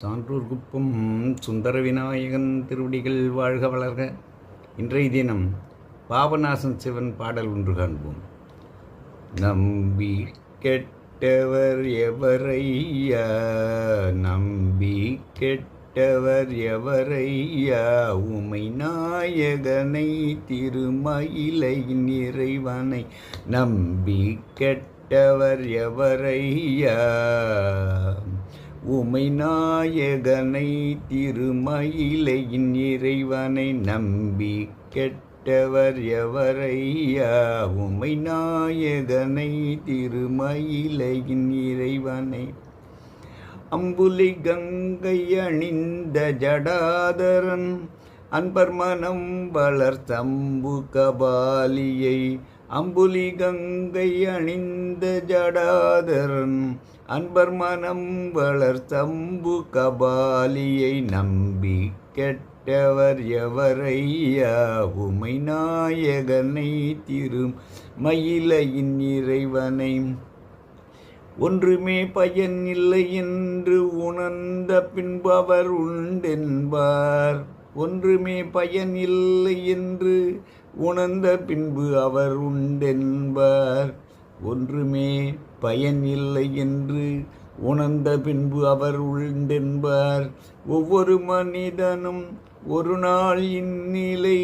சான்றோர் குப்பம் சுந்தர விநாயகன் திருவடிகள் வாழ்க வளர்க. இன்றைய தினம் பாபநாசம் சிவன் பாடல் ஒன்று காண்போம். நம்பி கெட்டவர் எவரையா, நம்பி கெட்டவர் எவரையா, உமை நாயகனை திருமயிலையின் இறைவனை நம்பி கெட்டவர் எவரையா, உமை நாயகனை திருமயிலையின் இறைவனை நம்பி கெட்டவர் எவரையா, உமை நாயகனை திருமயிலையின் இறைவனை அம்புலி கங்கை அணிந்த ஜடாதரன் அன்பர் மனம் வளர் சம்பு கபாலியை, அம்புலி கங்கை அணிந்த ஜடாதரன் அன்பர் மனம் வளர் சம்பு கபாலியை நம்பி கெட்டவர் எவரையா, உமை நாயகனை திருமயிலையின் இறைவனை ஒன்றுமே பயன் இல்லை என்று உணர்ந்த பின்பு அவர் உண்டென்பார், ஒன்றுமே பயன் இல்லை என்று உணர்ந்த பின்பு அவர் உண்டென்பார், ஒன்றுமே பயன் இல்லை என்று உணர்ந்த பின்பு அவர் உண்டென்பார். ஒவ்வொரு மனிதனும் ஒரு நாள் இந்நிலை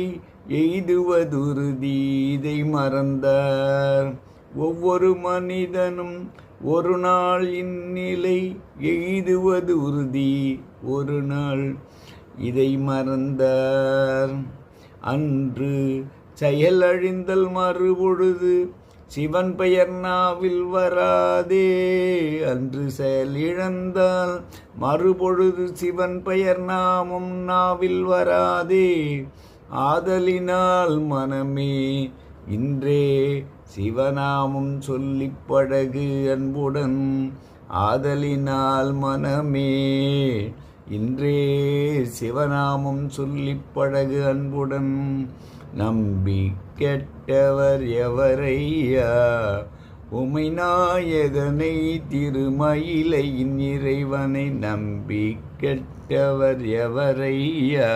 எய்துவதுறுதி இதை மறந்தார், ஒவ்வொரு மனிதனும் ஒரு நாள் இந்நிலை எய்துவது உறுதி ஒரு நாள் இதை மறந்தார். அன்று செயலழிந்தல் மறுபொழுது சிவன் பெயர் நாவில் வராதே, அன்று செயல் இழந்தால் மறுபொழுது சிவன் பெயர் நாமம் நாவில் வராதே. ஆதலினால் மனமே இன்றே சிவநாமம் சொல்லிப் பழகு அன்புடன், ஆதலினால் மனமே இன்றே சிவநாமம் சொல்லிப் பழகு அன்புடன். நம்பி கெட்டவர் எவரையா, உமை நாயகனை திருமயிலையின் இறைவனை நம்பி கெட்டவர் எவரையா.